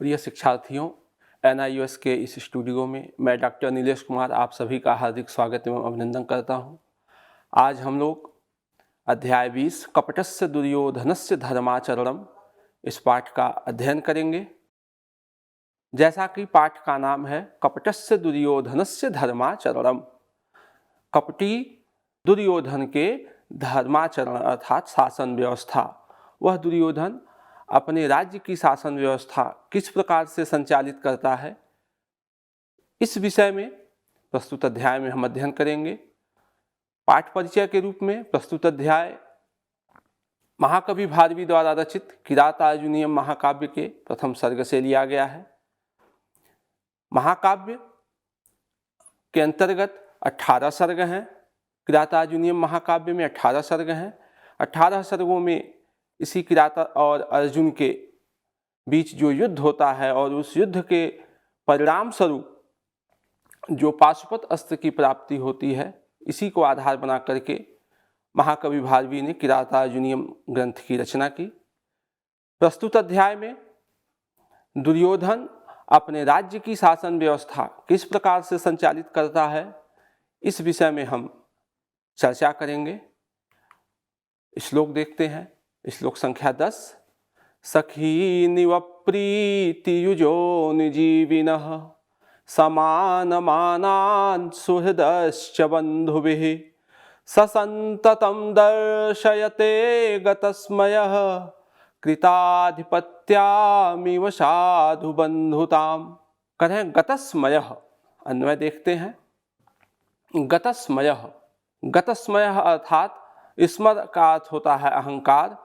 प्रिय शिक्षार्थियों, NIOS के इस स्टूडियो में मैं डॉक्टर नीलेश कुमार आप सभी का हार्दिक स्वागत एवं अभिनंदन करता हूं। आज हम लोग अध्याय 20 कपटस्य दुर्योधनस्य धर्माचरणम इस पाठ का अध्ययन करेंगे। जैसा कि पाठ का नाम है कपटस्य दुर्योधनस्य धर्माचरणम, कपटी दुर्योधन के धर्माचरण अर्थात शासन व्यवस्था। वह दुर्योधन अपने राज्य की शासन व्यवस्था किस प्रकार से संचालित करता है, इस विषय में प्रस्तुत अध्याय में हम अध्ययन करेंगे। पाठ परिचय के रूप में प्रस्तुत अध्याय महाकवि भारवी द्वारा रचित किरातार्जुनीयम महाकाव्य के प्रथम सर्ग से लिया गया है। महाकाव्य के अंतर्गत 18 सर्ग हैं। किरातार्जुनीयम महाकाव्य में 18 सर्ग हैं। 18 सर्गों में इसी किराता और अर्जुन के बीच जो युद्ध होता है और उस युद्ध के परिणाम स्वरूप जो पाशुपत अस्त्र की प्राप्ति होती है, इसी को आधार बना करके महाकवि भारवी ने किरातार्जुनीयम ग्रंथ की रचना की। प्रस्तुत अध्याय में दुर्योधन अपने राज्य की शासन व्यवस्था किस प्रकार से संचालित करता है, इस विषय में हम चर्चा करेंगे। श्लोक देखते हैं। श्लोक संख्या 10। सखी निव प्रीति युजो निजीविनः समानमानान् सुहृदश्च बन्धुभिः ससन्ततं दर्शयते गतस्मयः कृताधिपत्यामिव साधु बन्धुताम्। कहें गतस्मयः, अन्वय देखते हैं। गतस्मयः, गतस्मयः अर्थात स्मर का अर्थ होता है अहंकार।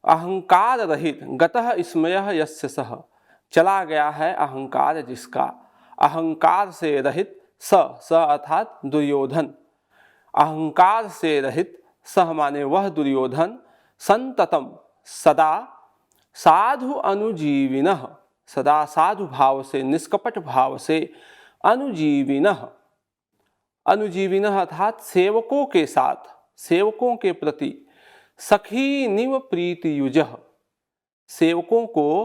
अहंकार रहित, गतः स्मयः यस्य सः, चला गया है अहंकार जिसका। अहंकार से रहित स अर्थात दुर्योधन, अहंकार से रहित सह माने वह दुर्योधन, संततम सदा साधु अनुजीविनः, सदा साधु भाव से निष्कपट भाव से अनुजीविनः, अनुजीविनः अर्थात सेवकों के साथ, सेवकों के प्रति सखी निव प्रीति युजः, सेवकों को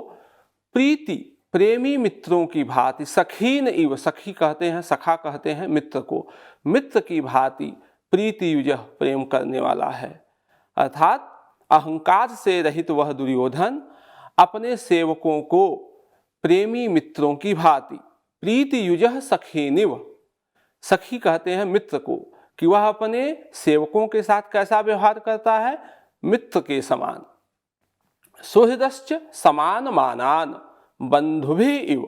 प्रीति प्रेमी मित्रों की भांति, सखीन इव, सखी कहते हैं, सखा कहते हैं मित्र को, मित्र की भांति प्रीति युजः प्रेम करने वाला है। अर्थात अहंकार से रहित वह दुर्योधन अपने सेवकों को प्रेमी मित्रों की भांति, प्रीति युजः सखीनिव, सखी कहते हैं मित्र को, कि वह अपने सेवकों के साथ कैसा व्यवहार करता है, मित्र के समान। सुहृदश्च समान मानान बंधुभि इव,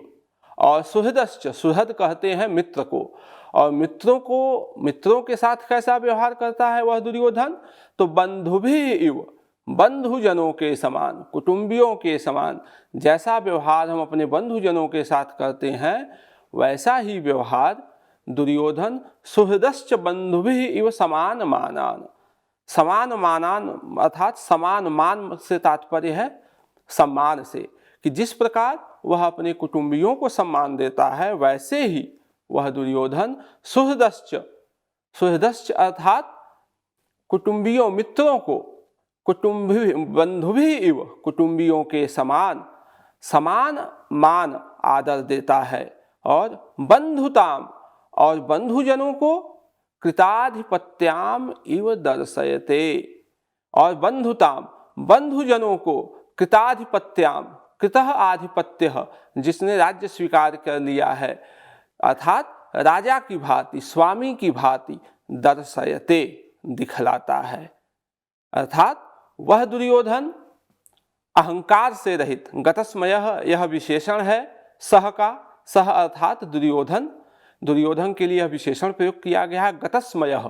और सुहृदश्च, सुहृद कहते हैं मित्र को, और मित्रों के साथ कैसा व्यवहार करता है वह दुर्योधन, तो बंधुभि इव, बंधुजनों के समान, कुटुंबियों के समान। जैसा व्यवहार हम अपने बंधुजनों के साथ करते हैं, वैसा ही व्यवहार दुर्योधन सुहृदश्च बंधुभिः इव समान मानान, समान मानान अर्थात समान मान से तात्पर्य है सम्मान से, कि जिस प्रकार वह अपने कुटुंबियों को सम्मान देता है, वैसे ही वह दुर्योधन सुहृदश्च, सुहृदश्च अर्थात कुटुंबियों मित्रों को, कुटुंबी बंधुभिः इव, कुटुंबियों के समान समान मान आदर देता है, और बंधुताम, और बंधुजनों को कृताधिपत्याम इव दर्शयते, और बंधुताम, बंधुजनों को कृताधिपत्याम, कृतः आधिपत्य, जिसने राज्य स्वीकार कर लिया है, अर्थात राजा की भांति, स्वामी की भांति दर्शयते, दिखलाता है। अर्थात वह दुर्योधन अहंकार से रहित, गतस्मयः यह विशेषण है सह का, सह अर्थात दुर्योधन, दुर्योधन के लिए यह विशेषण प्रयोग किया गया है गतस्मयः,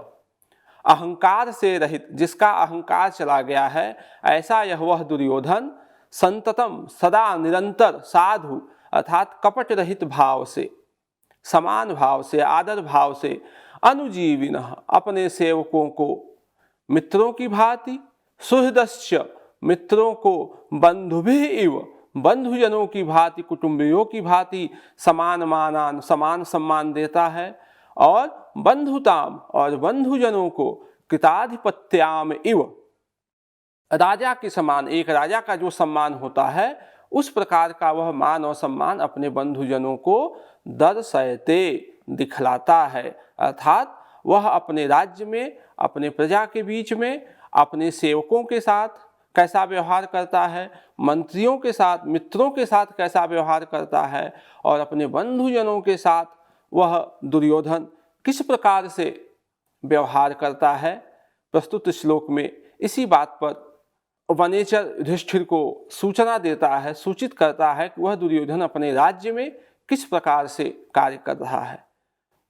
अहंकार से रहित, जिसका अहंकार चला गया है, ऐसा यह वह दुर्योधन संततम सदा निरंतर साधु अर्थात कपट रहित भाव से, समान भाव से, आदर भाव से, अनुजीविनः अपने सेवकों को मित्रों की भांति, सुहृदश्च मित्रों को बंधुभिः इव, बंधुजनों की भांति, कुटुंबियों की भांति समान मानान, समान सम्मान देता है, और बंधुताम, और बंधुजनों को कृताधिपत्याम इव, राजा के समान, एक राजा का जो सम्मान होता है उस प्रकार का वह मान और सम्मान अपने बंधुजनों को दर्शयते, दिखलाता है। अर्थात वह अपने राज्य में, अपने प्रजा के बीच में, अपने सेवकों के साथ कैसा व्यवहार करता है, मंत्रियों के साथ, मित्रों के साथ कैसा व्यवहार करता है, और अपने बंधुजनों के साथ वह दुर्योधन किस प्रकार से व्यवहार करता है। प्रस्तुत श्लोक में इसी बात पर वनेचर युधिष्ठिर को सूचना देता है, सूचित करता है कि वह दुर्योधन अपने राज्य में किस प्रकार से कार्य कर रहा है।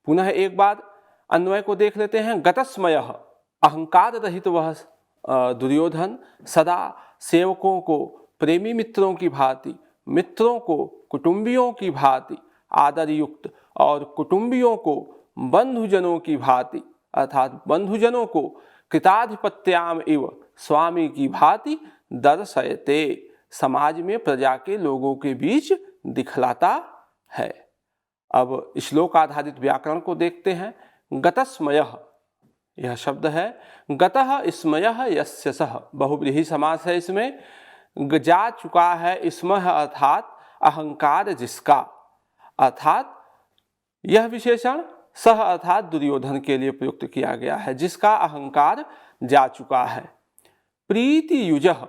पुनः एक बार अन्वय को देख लेते हैं। गतस्मयः, अहंकार रहित वह दुर्योधन सदा सेवकों को प्रेमी मित्रों की भांति, मित्रों को कुटुंबियों की भांति आदर युक्त, और कुटुंबियों को बंधुजनों की भांति, अर्थात बंधुजनों को कृताधिपत्याम इव स्वामी की भांति दर्शयते, समाज में प्रजा के लोगों के बीच दिखलाता है। अब श्लोक आधारित व्याकरण को देखते हैं। गतस्मयः, यह शब्द है गतः स्मयः यस्य सः, बहुव्रीहि समास है इसमें। जा चुका है स्मः अर्थात अहंकार जिसका, अर्थात यह विशेषण सह अर्थात दुर्योधन के लिए प्रयुक्त किया गया है, जिसका अहंकार जा चुका है। प्रीति युजः,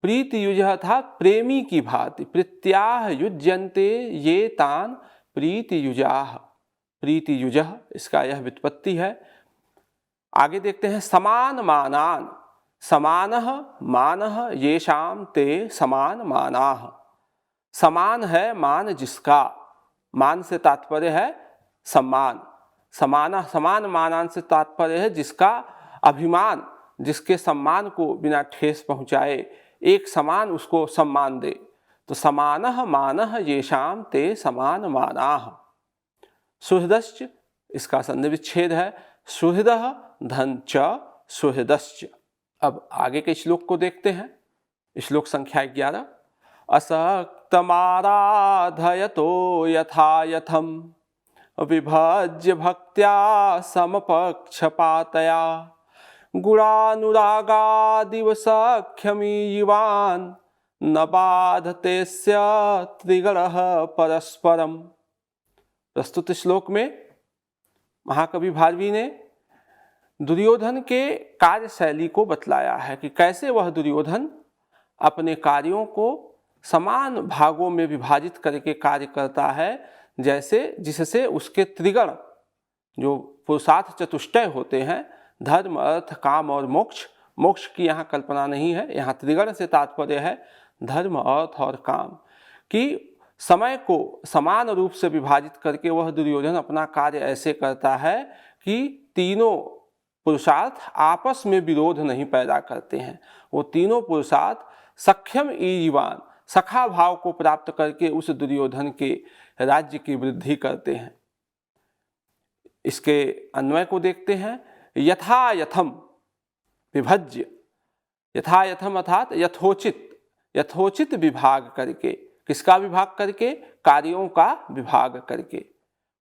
प्रीति युजः अर्थात प्रेमी की भांति। प्रीत्याह युज्यन्ते ये तान प्रीति युजाः, प्रीति युजः इसका यह व्युत्पत्ति है। आगे देखते हैं। समान मानान, समानः मानः येषाम ते समान मानाः, समान है मान जिसका, मान से तात्पर्य है सम्मान, समान समान मानान से तात्पर्य है जिसका अभिमान, जिसके सम्मान को बिना ठेस पहुँचाए एक समान उसको सम्मान दे। तो समानः मानः येषाम ते समान मानाः। सुहृदश्च, इसका संधिविच्छेद है सुहृदः धन च सुहृदश्च। अब आगे के श्लोक को देखते हैं। श्लोक संख्या 11। असक्तमाराधयतो यथा यथम विभज्य भक्त्या समपक्षपातया गुणानुरागादिव सख्यमीयुवान् न बाधते स्य त्रिगणः परस्परम। प्रस्तुत श्लोक में महाकवि भारवी ने दुर्योधन के कार्यशैली को बतलाया है कि कैसे वह दुर्योधन अपने कार्यों को समान भागों में विभाजित करके कार्य करता है, जैसे जिससे उसके त्रिगण जो पुरुषार्थ चतुष्टय होते हैं, धर्म अर्थ काम और मोक्ष, मोक्ष की यहाँ कल्पना नहीं है, यहाँ त्रिगण से तात्पर्य है धर्म अर्थ और काम, कि समय को समान रूप से विभाजित करके वह दुर्योधन अपना कार्य ऐसे करता है कि तीनों पुरुषार्थ आपस में विरोध नहीं पैदा करते हैं। वो तीनों पुरुषार्थ सख्यम ईवान, सखा भाव को प्राप्त करके उस दुर्योधन के राज्य की वृद्धि करते हैं। इसके अन्वय को देखते हैं। यथा यथम विभज्य, यथा यथम अर्थात यथोचित, यथोचित विभाग करके, किसका विभाग करके? कार्यों का विभाग करके।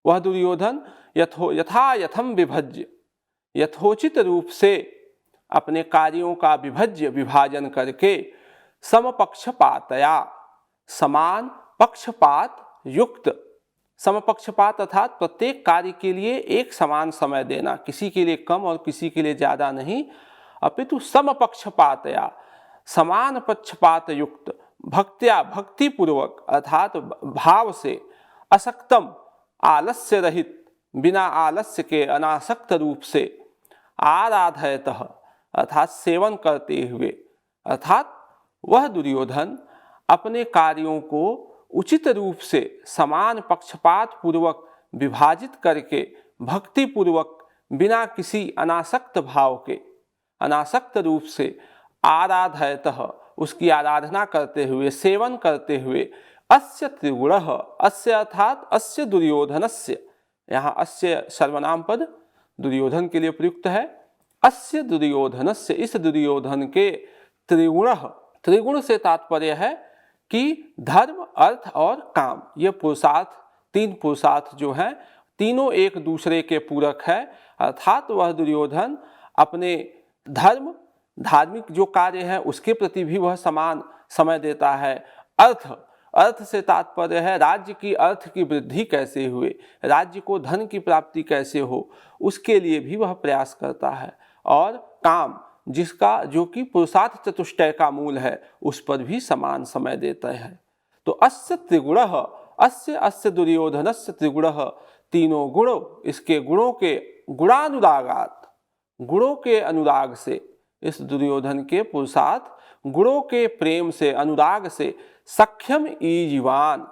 वह दुर्योधन यथा यथम विभज्य, यथोचित रूप से अपने कार्यों का विभज्य विभाजन करके समपक्षपातया, समान पक्षपात युक्त, समपक्षपात अर्थात प्रत्येक कार्य के लिए एक समान समय देना, किसी के लिए कम और किसी के लिए ज़्यादा नहीं, अपितु समपक्षपातया, समान पक्षपात युक्त, भक्त्या भक्तिपूर्वक अर्थात भाव से, असक्तम आलस्य रहित, बिना आलस्य के अनासक्त रूप से, आराधयतः अर्थात सेवन करते हुए, अर्थात वह दुर्योधन अपने कार्यों को उचित रूप से समान पक्षपात पूर्वक विभाजित करके भक्ति पूर्वक बिना किसी अनासक्त भाव के, अनासक्त रूप से आराधयतः उसकी आराधना करते हुए, सेवन करते हुए, अस्य त्रिगुणः, अस्य अर्थात अस्य दुर्योधनस्य, यहाँ अस्य सर्वनाम पद दुर्योधन के लिए प्रयुक्त है। अस्य दुर्योधनस्य, इस दुर्योधन के त्रिगुणः, त्रिगुण से तात्पर्य है कि धर्म अर्थ और काम, ये पुरुषार्थ, तीन पुरुषार्थ जो हैं तीनों एक दूसरे के पूरक है। अर्थात वह दुर्योधन अपने धर्म, धार्मिक जो कार्य है उसके प्रति भी वह समान समय देता है, अर्थ, अर्थ से तात्पर्य है राज्य की अर्थ की वृद्धि कैसे हुए, राज्य को धन की प्राप्ति कैसे हो, उसके लिए भी वह प्रयास करता है। और काम, जिसका जो कि पुरुषार्थ चतुष्टय का मूल है, उस पर भी समान समय देता है। तो अस्य त्रिगुणः, अस्य अस्य दुर्योधनस्य त्रिगुणः, तीनों गुण, इसके गुणों के गुणानुरागात, गुणों के अनुराग से, इस दुर्योधन के पुरुषार्थ गुणों के प्रेम से, अनुराग से, सख्यम ईजीवान,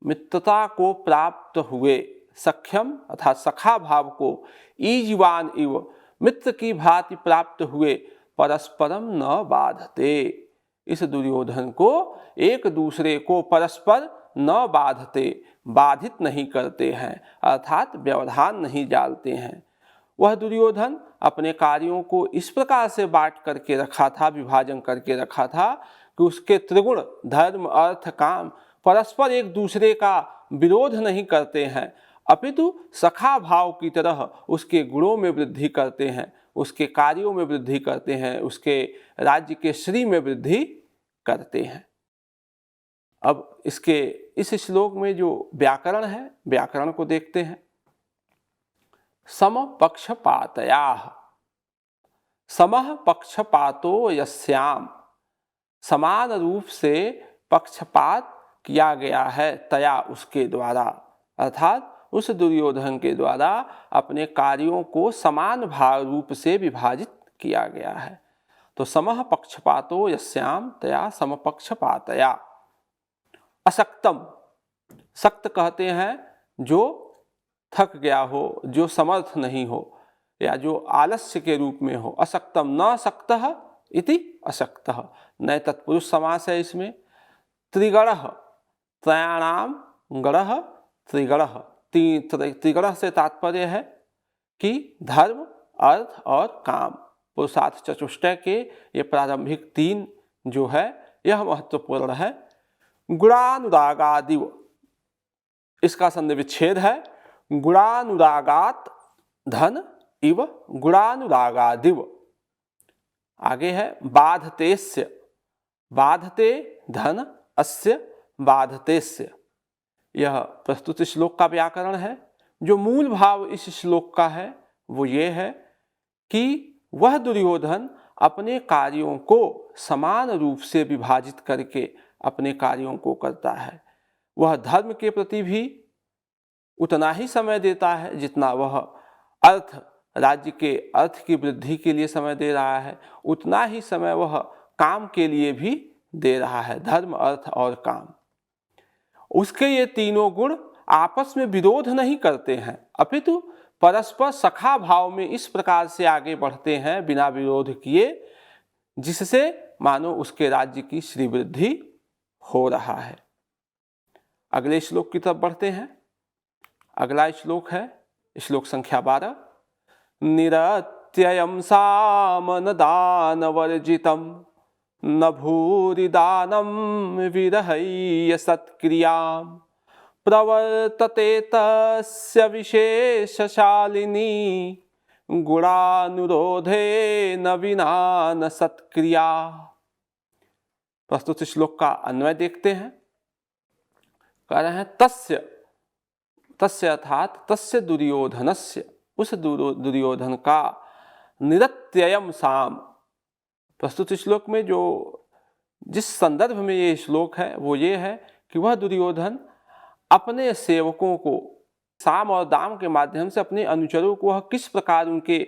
मित्रता को प्राप्त हुए, सख्यम अर्थात सखा भाव को, ईजीवान इव, मित्र की भांति प्राप्त हुए, परस्परम न बाधते, इस दुर्योधन को एक दूसरे को परस्पर न बाधते, बाधित नहीं करते हैं, अर्थात व्यवधान नहीं डालते हैं। वह दुर्योधन अपने कार्यों को इस प्रकार से बांट करके रखा था, विभाजन करके रखा था कि उसके त्रिगुण धर्म अर्थ काम परस्पर एक दूसरे का विरोध नहीं करते हैं, अपितु सखा भाव की तरह उसके गुणों में वृद्धि करते हैं, उसके कार्यों में वृद्धि करते हैं, उसके राज्य के श्री में वृद्धि करते हैं। अब इसके इस श्लोक में जो व्याकरण है, व्याकरण को देखते हैं। समपक्षपातयाः, समः पक्षपातो यस्याम, समान रूप से पक्षपात किया गया है, तया उसके द्वारा, अर्थात उस दुर्योधन के द्वारा अपने कार्यों को समान भाव रूप से विभाजित किया गया है। तो समः पक्षपातो यस्याम तया समपक्षपातया। असक्तम, सक्त कहते हैं जो थक गया हो, जो समर्थ नहीं हो, या जो आलस्य के रूप में हो। असक्तम न सक्तः इति असक्तः, नए तत्पुरुष समास है इसमें। त्रिगणः, त्रयाणाम गणः त्रिगणः, त्रिगणः से तात्पर्य है कि धर्म अर्थ और काम, पुरुषार्थ चतुष्टय के ये प्रारंभिक तीन जो है यह महत्वपूर्ण है। गुणानुरागादिव, इसका संधिविच्छेद है गुणानुरागात धन इव गुणानुरागादिव। आगे है बाधतेस्य, बाधते धन अस्य बाधतेस्य, यह प्रस्तुत श्लोक का व्याकरण है। जो मूल भाव इस श्लोक का है वो ये है कि वह दुर्योधन अपने कार्यों को समान रूप से विभाजित करके अपने कार्यों को करता है। वह धर्म के प्रति भी उतना ही समय देता है जितना वह अर्थ, राज्य के अर्थ की वृद्धि के लिए समय दे रहा है, उतना ही समय वह काम के लिए भी दे रहा है, धर्म अर्थ और काम। उसके ये तीनों गुण आपस में विरोध नहीं करते हैं, अपितु परस्पर सखा भाव में इस प्रकार से आगे बढ़ते हैं बिना विरोध किए, जिससे मानो उसके राज्य की श्रीवृद्धि हो रहा है। अगले श्लोक की तरफ बढ़ते हैं। अगला श्लोक है श्लोक संख्या 12। निरत्ययं सामन दानवर्जितं न भूरि दानं विरहय्य सत्क्रियां प्रवर्तते तस्य विशेषशालिनी गुणानुरोधे न विना न सत्क्रिया। प्रस्तुत श्लोक का अन्वय देखते हैं। कह रहे हैं तस्य, तस्य अर्थात तस्य दुर्योधनस्य, उस दुर्योधन का निरत्ययम साम। प्रस्तुत श्लोक में जो जिस संदर्भ में ये श्लोक है वो ये है कि वह दुर्योधन अपने सेवकों को साम और दाम के माध्यम से, अपने अनुचरों को वह किस प्रकार उनके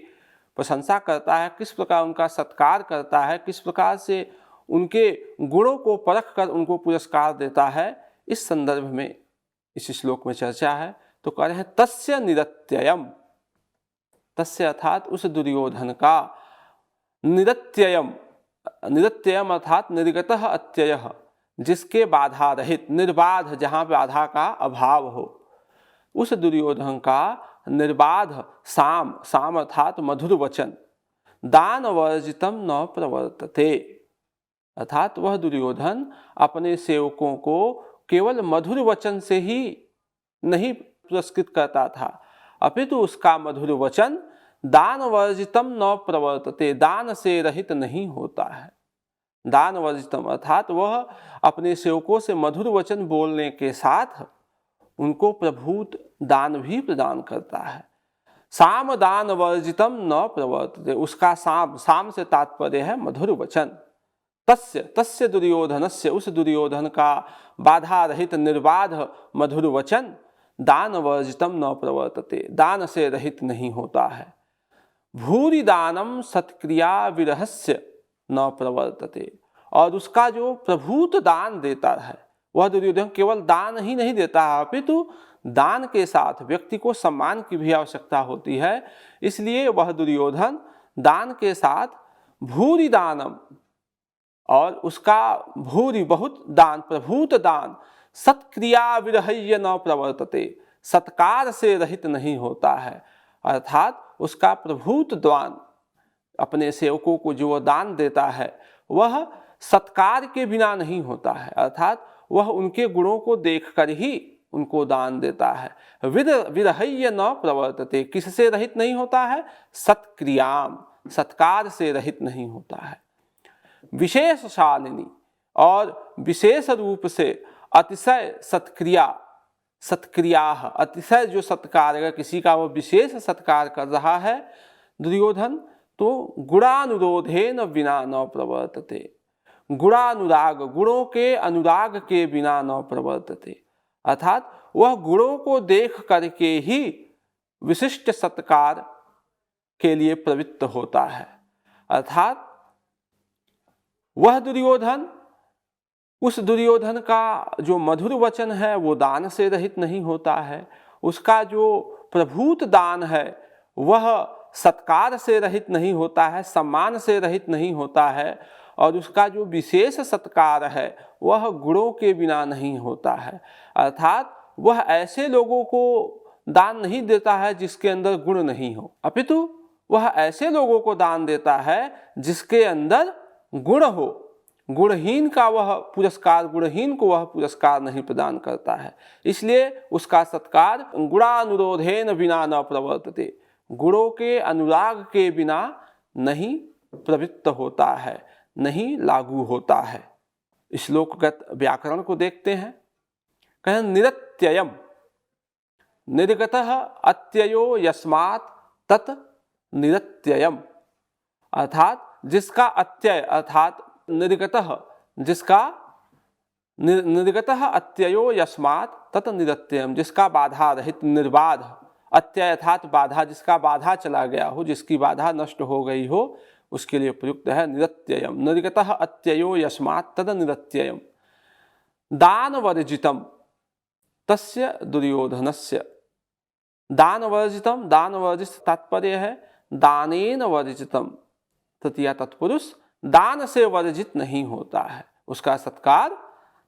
प्रशंसा करता है, किस प्रकार उनका सत्कार करता है, किस प्रकार से उनके गुणों को परख कर उनको पुरस्कार देता है, इस संदर्भ में इस श्लोक में चर्चा है। तो कह रहे हैं तस्य निरत्ययम, तस्य अर्थात उस दुर्योधन का, निरत्ययम, निरत्ययम अर्थात निर्गतः अत्ययः, जिसके बाधा रहित, निर्बाध, जहाँ बाधा का अभाव हो, उस दुर्योधन का निर्बाध साम, साम अर्थात मधुर वचन, दान वर्जितम न प्रवर्तते, अर्थात वह दुर्योधन अपने सेवकों को केवल मधुर वचन से ही नहीं पुरस्कृत करता था, अपितु उसका मधुर वचन दान वर्जितम न प्रवर्तते, दान से रहित नहीं होता है। दान वर्जितम अर्थात वह अपने सेवकों से मधुर वचन बोलने के साथ उनको प्रभूत दान भी प्रदान करता है। साम दान वर्जितम न प्रवर्तते, उसका साम से तात्पर्य है मधुर वचन। तस्य दुर्योधनस्य, उस दुर्योधन का बाधा रहित निर्बाध मधुर वचन दान वर्जितम न प्रवर्तते, दान से रहित नहीं होता है। भूरि दानम सत्क्रिया विरहस्य न प्रवर्तते, और उसका जो प्रभूत दान देता है वह दुर्योधन केवल दान ही नहीं देता है, अपितु दान के साथ व्यक्ति को सम्मान की भी आवश्यकता होती है। इसलिए वह दुर्योधन दान के साथ भूरि दानम, और उसका भूरि बहुत दान, प्रभूत दान, सत्क्रिया विरहय्य न प्रवर्तते, सत्कार से रहित नहीं होता है। अर्थात उसका प्रभूत दान, अपने सेवकों को जो दान देता है वह सत्कार के बिना नहीं होता है, अर्थात वह उनके गुणों को देखकर ही उनको दान देता है। विरहय्य न प्रवर्तते, किससे रहित नहीं होता है? सत्क्रियाम, सत्कार से रहित नहीं होता है। विशेषशालिनी, और विशेष रूप से अतिशय सत्क्रिया, अतिशय जो सत्कार, अगर किसी का वो विशेष सत्कार कर रहा है दुर्योधन, तो गुणानुरोधेन विना न प्रवर्तते, गुणानुराग, गुणों के अनुराग के बिना न प्रवर्तते, अर्थात वह गुणों को देख करके ही विशिष्ट सत्कार के लिए प्रवृत्त होता है। अर्थात वह दुर्योधन, उस दुर्योधन का जो मधुर वचन है वो दान से रहित नहीं होता है, उसका जो प्रभूत दान है वह सत्कार से रहित नहीं होता है, सम्मान से रहित नहीं होता है, और उसका जो विशेष सत्कार है वह गुणों के बिना नहीं होता है। अर्थात वह ऐसे लोगों को दान नहीं देता है जिसके अंदर गुण नहीं हो, अपितु वह ऐसे लोगों को दान देता है जिसके अंदर गुण हो। गुणहीन का वह पुरस्कार, गुणहीन को वह पुरस्कार नहीं प्रदान करता है। इसलिए उसका सत्कार गुणानुरोधेन विना न प्रवर्तते, गुणों के अनुराग के बिना नहीं प्रवृत्त होता है, नहीं लागू होता है। श्लोकगत व्याकरण को देखते हैं। कहें निरत्ययम, निर्गतः अत्ययो यस्मात् तत् निरत्ययम, अर्थात जिसका अत्यय, अर्थात निर्गतः, जिसका निर्गतः अत्ययो यस्मात् तत् निरत्ययम, जिसका बाधा रहित, निर्बाध, अत्यय अर्थात बाधा, जिसका बाधा चला गया हो, जिसकी बाधा नष्ट हो गई हो, उसके लिए प्रयुक्त है निरत्ययम। निर्गतः अत्ययो यस्मात् तद निरत्ययम। दान वर्जितम तस्य दुर्योधनस्य, दान वर्जितम, दान वर्जित तात्पर्य है दानेन वर्जितम, तृतीया तत्पुरुष, दान से वर्जित नहीं होता है, उसका सत्कार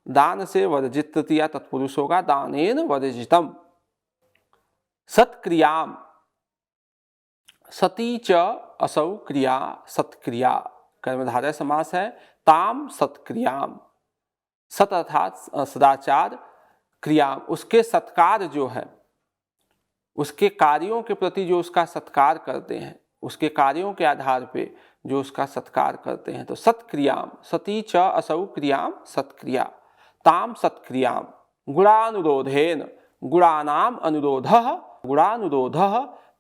दान से वर्जित, तृतीया तत्पुरुष होगा, दानेन वर्जितम। सत्क्रियाम, सती च असौ क्रिया, सत्क्रिया कर्मधारय समास है। ताम सत्क्रियाम, सत अर्थात सदाचार, क्रिया उसके सत्कार जो है, उसके कार्यों के प्रति जो उसका सत्कार करते हैं, उसके कार्यों के आधार पे जो उसका सत्कार करते हैं, तो सत्क्रियाम, सती च असौ क्रियाम सत्क्रिया, ताम सत्क्रियाम। गुणानुरोधेन, गुणानाम अनुरोधः, गुणानुरोधः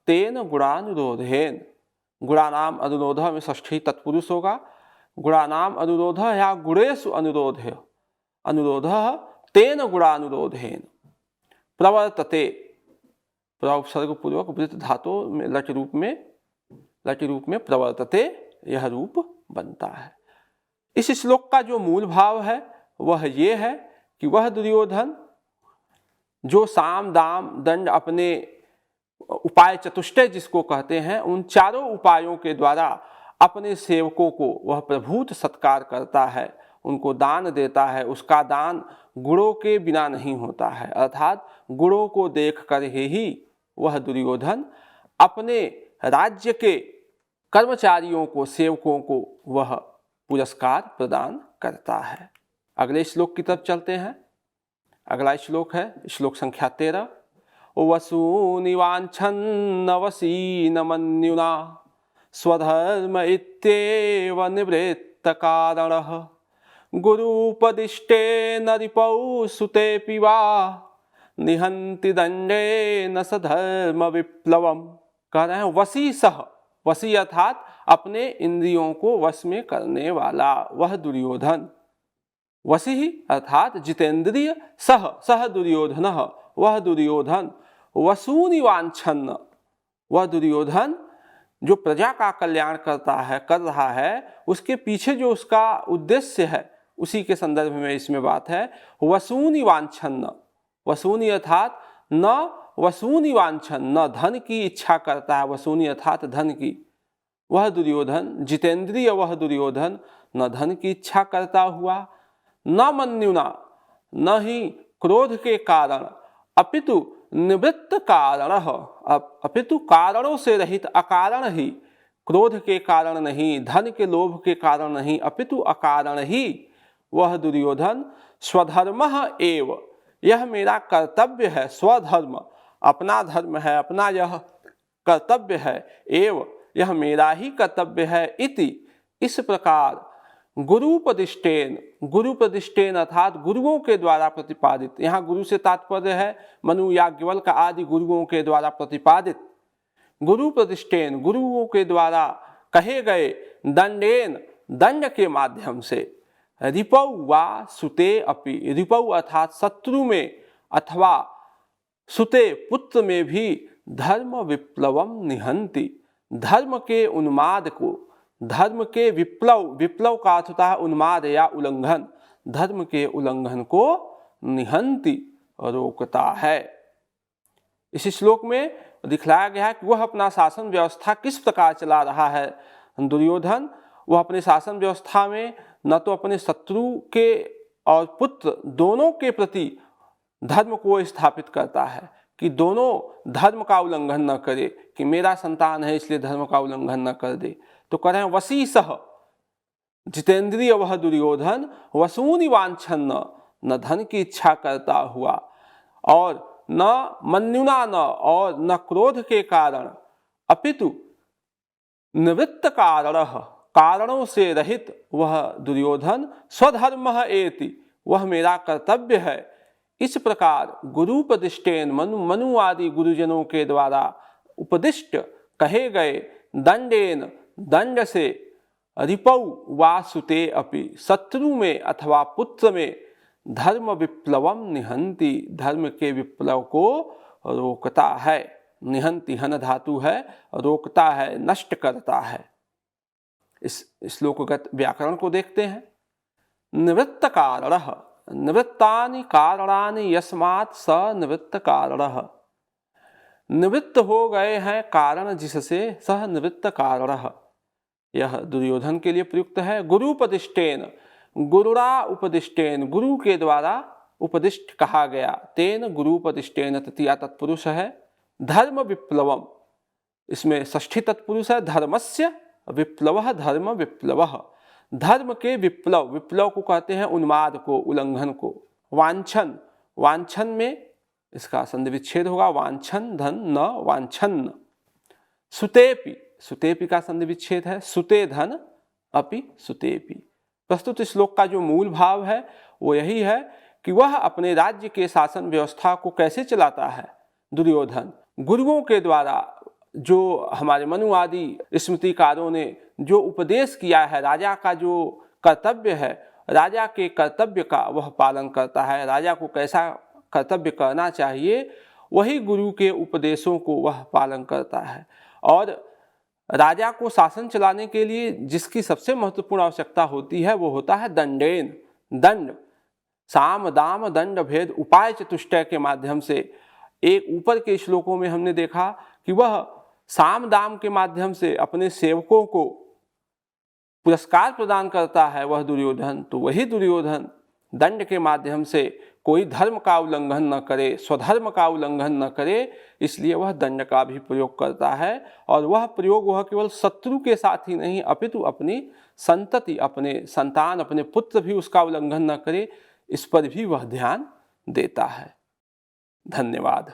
तेन गुणानुरोधेन, गुणानाम अनुरोधः में षष्ठी तत्पुरुष होगा, गुणानाम अनुरोधः या गुणेषु अनुरोधः, अनुरोधः तेन गुणानुरोधेन। प्रवर्तते, प्रउपसर्ग पूर्वक वृत्त धातु में लट रूप में प्रवर्तते यह रूप बनता है। इस श्लोक का जो मूल भाव है वह ये है कि वह दुर्योधन जो साम दाम दंड, अपने उपाय चतुष्टय जिसको कहते हैं, उन चारों उपायों के द्वारा अपने सेवकों को वह प्रभूत सत्कार करता है, उनको दान देता है। उसका दान गुणों के बिना नहीं होता है, अर्थात गुणों को देख कर ही वह दुर्योधन अपने राज्य के कर्मचारियों को, सेवकों को वह पुरस्कार प्रदान करता है। अगले श्लोक की तरफ चलते हैं। अगला श्लोक है श्लोक संख्या 13। वसूनिवांछन्नवसीन मन्युना स्वधर्म इत्येव निवृत्त निवृत्तकारणः गुरूपदिष्टेन रिपौ सुतेऽपि वा निहन्ति दंडेन स धर्म विप्लवम्। कह रहे हैं वशी सह, वशी अर्थात अपने इंद्रियों को वश में करने वाला वह दुर्योधन, वशी अर्थात जितेंद्रिय, सह सह दुर्योधन, वह दुर्योधन, वसूनि वांछन्न, वह दुर्योधन जो प्रजा का कल्याण करता है, कर रहा है, उसके पीछे जो उसका उद्देश्य है उसी के संदर्भ में इसमें बात है। वसूनि वांछन्न, वसूनि अर्थात न वसूनि वांछन्न, न धन की इच्छा करता है, वसूनि अर्थात धन की, वह दुर्योधन जितेंद्रिय, वह दुर्योधन न धन की इच्छा करता हुआ, न मन्युना, न ही क्रोध के कारण, अपितु निवृत्त कारण, अपितु कारणों से रहित, अकारण ही, क्रोध के कारण नहीं, धन के लोभ के कारण नहीं, अपितु अकारण ही वह दुर्योधन स्वधर्मः एव, यह मेरा कर्तव्य है, स्वधर्म अपना धर्म है, अपना यह कर्तव्य है, एव यह मेरा ही कर्तव्य है, इति इस प्रकार गुरुपदिष्टेन, गुरुपदिष्टेन अर्थात गुरुओं के द्वारा प्रतिपादित, यहाँ गुरु से तात्पर्य है मनु याज्ञवल्क्य आदि गुरुओं के द्वारा प्रतिपादित, गुरुपदिष्टेन गुरुओं के द्वारा कहे गए, दंडेन दंड के माध्यम से, रिपौ वा सुते अपि, रिपौ अर्थात शत्रु में अथवा सुते पुत्र में भी धर्म विप्लवम निहंति, धर्म के उन्माद को, धर्म के विप्लव, विप्लव का अर्थ होता है उन्माद या उल्लंघन, धर्म के उल्लंघन को निहंति रोकता है। इस श्लोक में दिखलाया गया है कि वह अपना शासन व्यवस्था किस प्रकार चला रहा है। दुर्योधन वह अपने शासन व्यवस्था में न तो अपने शत्रु के और पुत्र दोनों के प्रति धर्म को स्थापित करता है कि दोनों धर्म का उल्लंघन न करे, कि मेरा संतान है इसलिए धर्म का उल्लंघन न कर दे, तो कह रहे हैं वशी सह जितेंद्रिय वह दुर्योधन, वसूनि वांछन्न, न धन की इच्छा करता हुआ, और न मन्युना, न और न क्रोध के कारण, अपितु निवृत्त कारण, कारणों से रहित वह दुर्योधन, स्वधर्मः एति, वह मेरा कर्तव्य है, इस प्रकार गुरुपदिष्टेन मनु आदि गुरुजनों के द्वारा उपदिष्ट कहे गए, दंडेन दंड से, रिपौ वा सुते अपि, शत्रु में अथवा पुत्र में, धर्म विप्लवम निहंति, धर्म के विप्लव को रोकता है, निहंति हन धातु है, रोकता है, नष्ट करता है। इस श्लोकगत व्याकरण को देखते हैं। निवृत्त कारणः, निवृत्तानि कारणानि यस्मात् स निवृत्त कारणः, निवृत्त हो गए हैं कारण जिससे, सह निवृत्त कारणः, यह दुर्योधन के लिए प्रयुक्त है। गुरुपदिष्टेन, गुरुरा उपदिष्टेन, गुरु के द्वारा उपदिष्ट कहा गया, तेन गुरुपदिष्टेन, तृतीया तत्पुरुष है। धर्म विप्लवम, इसमें षष्ठी तत्पुरुष है, धर्मस्य विप्लवः, धर्म विप्लवः, धर्म के विप्लव, विप्लव को कहते हैं उन्माद को, उल्लंघन को। वांछन, वांछन में इसका संधि विच्छेद होगा, वांछन धन न वांछन। सुतेपि, सुतेपि का संधि विच्छेद है, सुते धन अपि सुतेपि। प्रस्तुत श्लोक का जो मूल भाव है वो यही है कि वह अपने राज्य के शासन व्यवस्था को कैसे चलाता है। दुर्योधन गुरुओं के द्वारा, जो हमारे मनु आदि स्मृतिकारों ने जो उपदेश किया है, राजा का जो कर्तव्य है, राजा के कर्तव्य का वह पालन करता है, राजा को कैसा कर्तव्य करना चाहिए वही गुरु के उपदेशों को वह पालन करता है। और राजा को शासन चलाने के लिए जिसकी सबसे महत्वपूर्ण आवश्यकता होती है वो होता है दंडेन, दंड, साम दाम दंड भेद उपाय चतुष्टय के माध्यम से। एक ऊपर के श्लोकों में हमने देखा कि वह साम दाम के माध्यम से अपने सेवकों को पुरस्कार प्रदान करता है वह दुर्योधन, तो वही दुर्योधन दंड के माध्यम से कोई धर्म का उल्लंघन न करे, स्वधर्म का उल्लंघन न करे, इसलिए वह दंड का भी प्रयोग करता है। और वह प्रयोग वह केवल शत्रु के साथ ही नहीं अपितु अपनी संतति, अपने संतान, अपने पुत्र भी उसका उल्लंघन न करे, इस पर भी वह ध्यान देता है। धन्यवाद।